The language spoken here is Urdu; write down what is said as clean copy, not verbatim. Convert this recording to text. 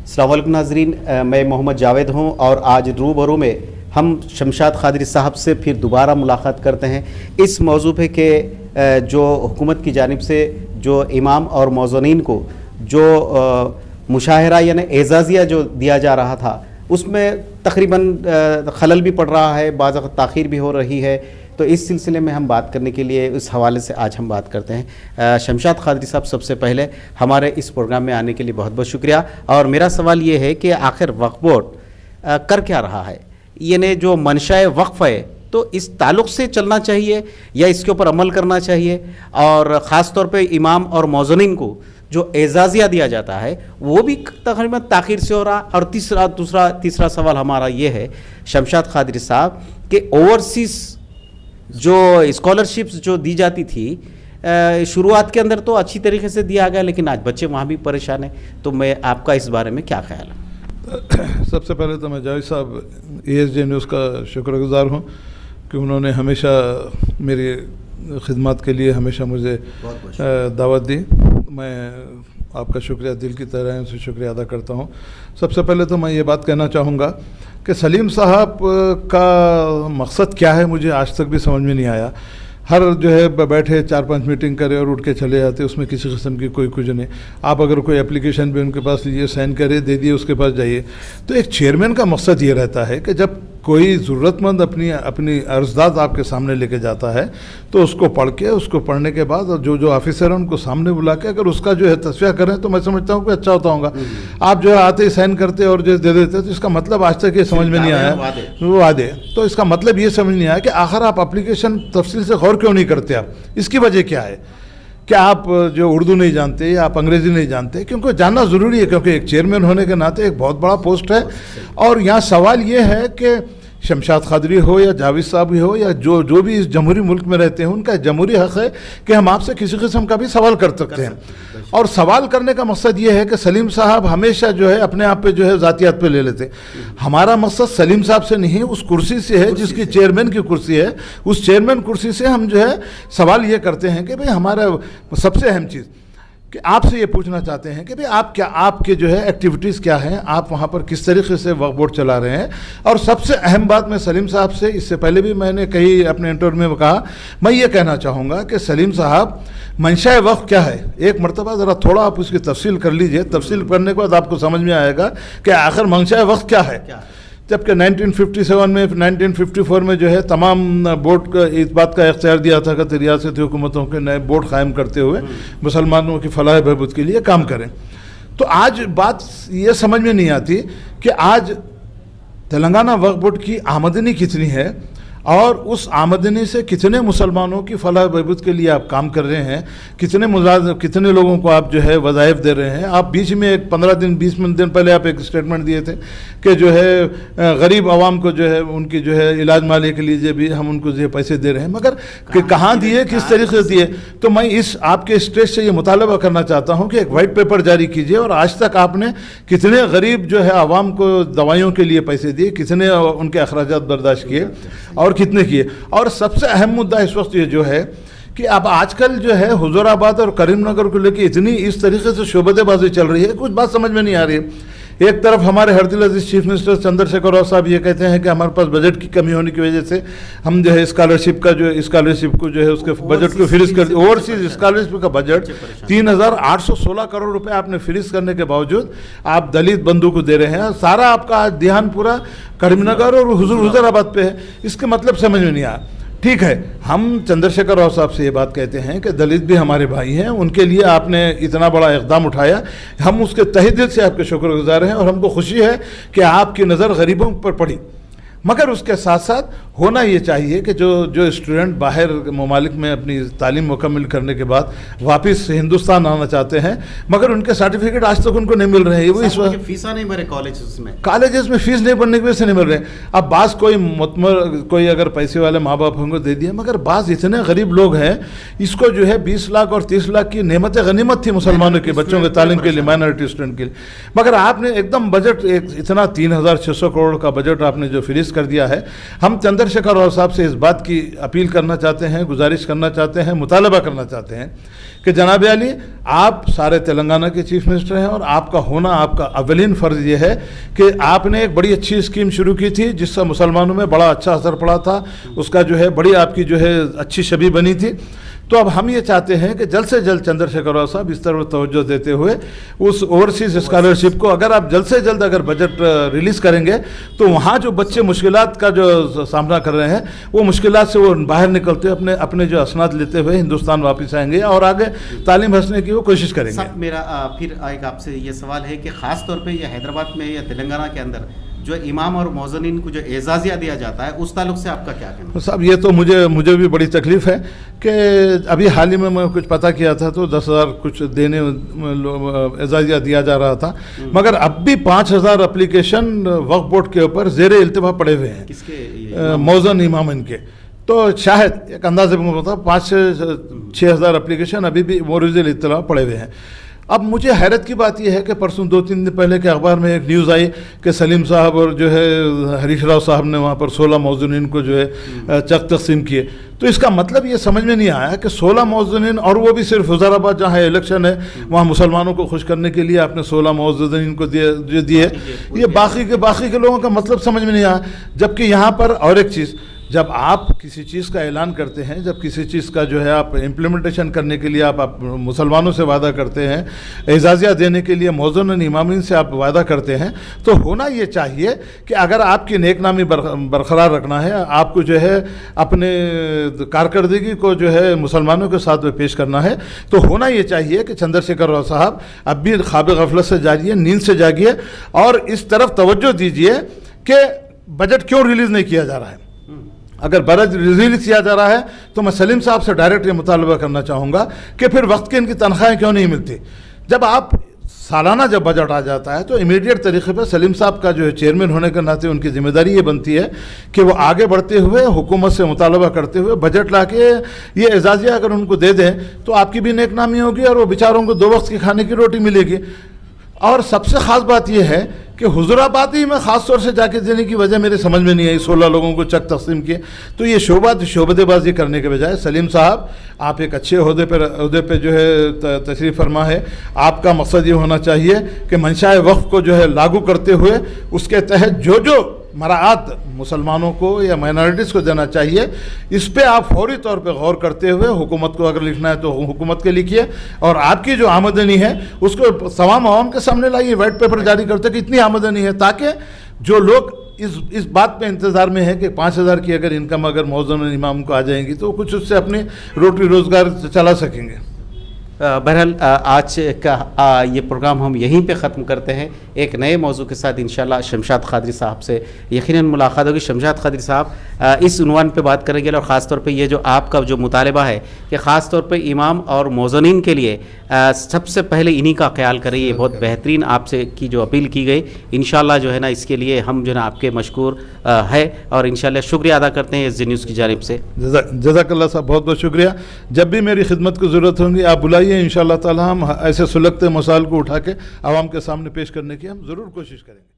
السلام علیکم ناظرین، میں محمد جاوید ہوں اور آج روبرو میں ہم شمشاد قادری صاحب سے پھر دوبارہ ملاقات کرتے ہیں اس موضوع پہ کہ جو حکومت کی جانب سے جو امام اور موذنین کو جو مشاہرہ یعنی اعزازیہ جو دیا جا رہا تھا اس میں تقریباً خلل بھی پڑ رہا ہے، بعض وقت تاخیر بھی ہو رہی ہے، تو اس سلسلے میں ہم بات کرنے کے لیے اس حوالے سے آج ہم بات کرتے ہیں۔ شمشاد قادری صاحب، سب سے پہلے ہمارے اس پروگرام میں آنے کے لیے بہت بہت شکریہ، اور میرا سوال یہ ہے کہ آخر وقف بورڈ کر کیا رہا ہے؟ یعنی جو منشاء وقف ہے تو اس تعلق سے چلنا چاہیے یا اس کے اوپر عمل کرنا چاہیے؟ اور خاص طور پہ امام اور موذنین کو جو اعزازیہ دیا جاتا ہے وہ بھی تقریباً تاخیر سے ہو رہا۔ اور تیسرا سوال ہمارا یہ ہے شمشاد قادری صاحب کہ اوورسیز جو اسکالرشپس جو دی جاتی تھی شروعات کے اندر تو اچھی طریقے سے دیا گیا، لیکن آج بچے وہاں بھی پریشان ہیں، تو میں آپ کا اس بارے میں کیا خیال ہے؟ سب سے پہلے تو میں جاوید صاحب ESJ نیوز کا شکر گزار ہوں کہ انہوں نے ہمیشہ میری خدمات کے لیے ہمیشہ مجھے دعوت دی۔ میں آپ کا شکریہ دل کی طرح سے شکریہ ادا کرتا ہوں۔ سب سے پہلے تو میں یہ بات کہنا چاہوں گا کہ سلیم صاحب کا مقصد کیا ہے مجھے آج تک بھی سمجھ میں نہیں آیا۔ ہر جو ہے بیٹھے 4-5 میٹنگ کرے اور اٹھ کے چلے جاتے، اس میں کسی قسم کی کوئی کچھ نہیں۔ آپ اگر کوئی اپلیکیشن بھی ان کے پاس لیجیے، سائن کرے دے دیے، اس کے پاس جائیے۔ تو ایک چیئرمین کا مقصد یہ رہتا ہے کہ جب کوئی ضرورت مند اپنی عرضداد آپ کے سامنے لے کے جاتا ہے تو اس کو پڑھ کے، اس کو پڑھنے کے بعد جو آفیسر ہیں ان کو سامنے بلا کے اگر اس کا جو ہے تصفیہ کریں تو میں سمجھتا ہوں کہ اچھا ہوتا ہوگا۔ آپ جو ہے آتے ہی سائن کرتے اور جو دے دیتے تو اس کا مطلب آج تک یہ سمجھ میں نہیں آیا، وہ وعدے، تو اس کا مطلب یہ سمجھ نہیں آیا کہ آخر آپ اپلیکیشن تفصیل سے غور کیوں نہیں کرتے؟ آپ اس کی وجہ کیا ہے؟ کہ آپ جو اردو نہیں جانتے یا آپ انگریزی نہیں جانتے؟ کیونکہ جاننا ضروری ہے، کیونکہ ایک چیئرمین ہونے کے ناطے ایک بہت بڑا پوسٹ ہے۔ اور یہاں سوال یہ ہے کہ شمشاد قادری ہو یا جاوید صاحب ہی ہو یا جو بھی اس جمہوری ملک میں رہتے ہیں، ان کا جمہوری حق ہے کہ ہم آپ سے کسی قسم کا بھی سوال کر سکتے ہیں۔ اور سوال کرنے کا مقصد یہ ہے کہ سلیم صاحب ہمیشہ جو ہے اپنے آپ پہ جو ہے ذاتیات پہ لے لیتے۔ ہمارا مقصد سلیم صاحب سے نہیں، اس کرسی سے ہے جس کی چیئرمین کی کرسی ہے۔ اس چیئرمین کرسی سے ہم جو ہے سوال یہ کرتے ہیں کہ بھئی ہمارا سب سے اہم چیز کہ آپ سے یہ پوچھنا چاہتے ہیں کہ بھئی آپ کے جو ہے ایکٹیویٹیز کیا ہیں، آپ وہاں پر کس طریقے سے وقف بورڈ چلا رہے ہیں۔ اور سب سے اہم بات میں سلیم صاحب سے اس سے پہلے بھی میں نے کئی اپنے انٹرویو میں کہا، میں یہ کہنا چاہوں گا کہ سلیم صاحب منشاء وقف کیا ہے؟ ایک مرتبہ ذرا تھوڑا آپ اس کی تفصیل کر لیجئے، تفصیل کرنے کے بعد آپ کو سمجھ میں آئے گا کہ آخر منشاء وقف کیا ہے۔ جبکہ 1957 میں 1954 میں جو ہے تمام بورڈ کا اس بات کا اختیار دیا تھا کہ ریاستی حکومتوں کے نئے بورڈ قائم کرتے ہوئے مسلمانوں کی فلاح بہبود کے لیے کام کریں۔ تو آج بات یہ سمجھ میں نہیں آتی کہ آج تلنگانہ وقف بورڈ کی آمدنی کتنی ہے اور اس آمدنی سے کتنے مسلمانوں کی فلاح بہبود کے لیے آپ کام کر رہے ہیں، کتنے لوگوں کو آپ جو ہے وظائف دے رہے ہیں۔ آپ بیچ میں ایک 15 دن 20 دن پہلے آپ ایک اسٹیٹمنٹ دیے تھے کہ جو ہے غریب عوام کو جو ہے ان کی جو ہے علاج معالجے کے لیے بھی ہم ان کو جو پیسے دے رہے ہیں، مگر کہ کہاں دیے، کس طریقے سے دیے؟ تو میں اس آپ کے اسٹیج سے یہ مطالبہ کرنا چاہتا ہوں کہ ایک وائٹ پیپر جاری کیجیے اور آج تک آپ نے کتنے غریب جو ہے عوام کو دوائیوں کے لیے پیسے دیے، کتنے ان کے اخراجات برداشت کیے اور کتنے کیے۔ اور سب سے اہم مدعا اس وقت یہ جو ہے کہ اب آج کل جو ہے حضور آباد اور کریم نگر کو لے کے اتنی اس طریقے سے شعبدے بازی چل رہی ہے، کچھ بات سمجھ میں نہیں آ رہی ہے۔ ایک طرف ہمارے ہر دل عزیز چیف منسٹر چندر شیکھر راؤ صاحب یہ کہتے ہیں کہ ہمارے پاس بجٹ کی کمی ہونے کی وجہ سے ہم جو ہے اسکالرشپ کو جو ہے اس کے بجٹ کو فریز کر دیا۔ اوورسیز اسکالرشپ کا بجٹ 3816 کروڑ روپے آپ نے فریز کرنے کے باوجود آپ دلت بندھو کو دے رہے ہیں۔ سارا آپ کا دھیان پورا کریم نگر اور حضور آباد پہ ہے۔ اس کے مطلب سمجھ میں نہیں آیا۔ ٹھیک ہے، ہم چندر شیکھر راؤ صاحب سے یہ بات کہتے ہیں کہ دلت بھی ہمارے بھائی ہیں، ان کے لیے آپ نے اتنا بڑا اقدام اٹھایا، ہم اس کے تہہ دل سے آپ کے شکر گزار ہیں اور ہم کو خوشی ہے کہ آپ کی نظر غریبوں پر پڑی۔ مگر اس کے ساتھ ساتھ ہونا یہ چاہیے کہ جو اسٹوڈنٹ باہر ممالک میں اپنی تعلیم مکمل کرنے کے بعد واپس ہندوستان آنا چاہتے ہیں مگر ان کے سرٹیفکیٹ آج تک ان کو نہیں مل رہے ہیں، وہ اس وقت فیسا نہیں بھرے کالجز میں فیس نہیں بھرنے کی وجہ سے نہیں مل رہے ہیں۔ اب بعض کوئی اگر پیسے والے ماں باپ ہوں گے دے دیا، مگر بعض اتنے غریب لوگ ہیں اس کو جو ہے 20 لاکھ اور 30 لاکھ کی نعمت غنیمت تھی مسلمانوں کے بچوں کے تعلیم کے لیے، مائنورٹی اسٹوڈنٹ کے لیے، مگر آپ نے ایک دم بجٹ اتنا 3600 کروڑ کا بجٹ آپ نے جو فریز کر دیا ہے. ہم چندر شیکھر راؤ صاحب سے اس بات کی اپیل کرنا چاہتے ہیں, گزارش کرنا چاہتے ہیں, مطالبہ کرنا چاہتے ہیں کہ جناب عالی آپ سارے تلنگانہ کے چیف منسٹر ہیں, اور آپ کا ہونا, آپ کا اولین فرض یہ ہے کہ آپ نے ایک بڑی اچھی اسکیم شروع کی تھی جس سے مسلمانوں میں بڑا اچھا اثر پڑا تھا, اس کا جو ہے بڑی آپ کی جو ہے اچھی شبیہ بنی تھی. تو اب ہم یہ چاہتے ہیں کہ جلد سے جلد چندر شیکھر راؤ صاحب اس طرح توجہ دیتے ہوئے اس اوورسیز اسکالرشپ کو اگر آپ جلد سے جلد اگر بجٹ ریلیز کریں گے تو وہاں جو بچے مشکلات کا جو سامنا کر رہے ہیں وہ مشکلات سے وہ باہر نکلتے ہوئے اپنے جو اسناد لیتے ہوئے ہندوستان واپس آئیں گے اور آگے تعلیم حاصل کی وہ کوشش کریں گے. میرا پھر ایک آپ سے یہ سوال ہے کہ خاص طور پہ یہ حیدرآباد میں یا تلنگانہ کے اندر جو امام اور مؤذنین کو جو اعزازیہ دیا جاتا ہے اس تعلق سے آپ کا کیا کہنا ہے؟ صاحب یہ تو مجھے بھی بڑی تکلیف ہے کہ ابھی حال ہی میں کچھ پتہ کیا تھا تو 10,000 کچھ دینے اعزازیہ دیا جا رہا تھا, مگر اب بھی 5,000 اپلیکیشن وقف بورڈ کے اوپر زیر التوا پڑے ہوئے ہیں, کس کے؟ مؤذن امام ان کے. تو شاید ایک اندازے میں بتا 5,000 سے 6,000 اپلیکیشن ابھی بھی مورد التوا پڑے ہوئے ہیں. اب مجھے حیرت کی بات یہ ہے کہ پرسوں 2-3 دن پہلے کے اخبار میں ایک نیوز آئی کہ سلیم صاحب اور جو ہے ہریش راؤ صاحب نے وہاں پر 16 مؤذنین کو جو ہے چیک تقسیم کیے. تو اس کا مطلب یہ سمجھ میں نہیں آیا کہ 16 مؤذنین, اور وہ بھی صرف وزیرآباد جہاں الیکشن ہے وہاں مسلمانوں کو خوش کرنے کے لیے آپ نے 16 مؤذنین کو دیے, یہ باقی کے لوگوں کا مطلب سمجھ میں نہیں آیا. جبکہ یہاں پر اور ایک چیز, جب آپ کسی چیز کا اعلان کرتے ہیں, جب کسی چیز کا جو ہے آپ امپلیمنٹیشن کرنے کے لیے آپ مسلمانوں سے وعدہ کرتے ہیں, اعزازیہ دینے کے لیے مؤذن امامین سے آپ وعدہ کرتے ہیں, تو ہونا یہ چاہیے کہ اگر آپ کی نیک نامی برقرار رکھنا ہے, آپ کو جو ہے اپنے کارکردگی کو جو ہے مسلمانوں کے ساتھ پیش کرنا ہے, تو ہونا یہ چاہیے کہ چندر شیکھر راؤ صاحب اب بھی خواب غفلت سے جاگیے, نیند سے جاگیے اور اس طرف توجہ دیجیے کہ بجٹ کیوں ریلیز نہیں کیا جا رہا ہے. اگر بجٹ ریلیز کیا جا رہا ہے تو میں سلیم صاحب سے ڈائریکٹ یہ مطالبہ کرنا چاہوں گا کہ پھر وقت کی ان کی تنخواہیں کیوں نہیں ملتی. جب آپ سالانہ جب بجٹ آ جاتا ہے تو امیڈیٹ طریقے پر سلیم صاحب کا جو ہے چیئرمین ہونے کے ناطے ان کی ذمہ داری یہ بنتی ہے کہ وہ آگے بڑھتے ہوئے حکومت سے مطالبہ کرتے ہوئے بجٹ لا کے یہ اعزازیہ اگر ان کو دے دیں تو آپ کی بھی نیک نامی ہوگی اور وہ بیچاروں کو 2 وقت کی کھانے کی روٹی ملے گی. اور سب سے خاص بات یہ ہے کہ حضورآباد ہی میں خاص طور سے جا کے دینے کی وجہ میرے سمجھ میں نہیں آئی. 16 لوگوں کو چیک تقسیم کیے, تو یہ شعبدے بازی کرنے کے بجائے سلیم صاحب آپ ایک اچھے عہدے پہ جو ہے تشریف فرما ہے. آپ کا مقصد یہ ہونا چاہیے کہ منشائے وقف کو جو ہے لاگو کرتے ہوئے اس کے تحت جو مراعات مسلمانوں کو یا مائنارٹیز کو دینا چاہیے, اس پہ آپ فوری طور پہ غور کرتے ہوئے حکومت کو اگر لکھنا ہے تو حکومت کے لکھیے, اور آپ کی جو آمدنی ہے اس کو تمام عوام کے سامنے لائیے, وائٹ پیپر جاری کرتے کہ اتنی آمدنی ہے, تاکہ جو لوگ اس بات پہ انتظار میں ہے کہ 5,000 کی اگر انکم اگر مؤذن امام کو آ جائیں گی تو کچھ اس سے اپنی روٹی روزگار چلا سکیں گے. بہرحال آج کا یہ پروگرام ہم یہیں پہ ختم کرتے ہیں. ایک نئے موضوع کے ساتھ انشاءاللہ شمشاد قادری صاحب سے یقیناً ملاقات ہوگی. شمشاد قادری صاحب اس عنوان پہ بات کریں گے, اور خاص طور پہ یہ جو آپ کا جو مطالبہ ہے کہ خاص طور پہ امام اور مؤذنین کے لیے سب سے پہلے انہی کا خیال کریں, یہ بہت بہترین آپ سے کی جو اپیل کی گئی. انشاءاللہ جو ہے نا اس کے لیے ہم جو ہے نا آپ کے مشکور ہے, اور انشاءاللہ شکریہ ادا کرتے ہیں SJ نیوز کی جانب سے. جزاک اللہ صاحب, بہت بہت شکریہ. جب بھی میری خدمت کی ضرورت ہوگی آپ بلائیے, انشاءاللہ تعالی ہم ایسے سلگتے مسائل کو اٹھا کے عوام کے سامنے پیش کرنے کی ہم ضرور کوشش کریں گے.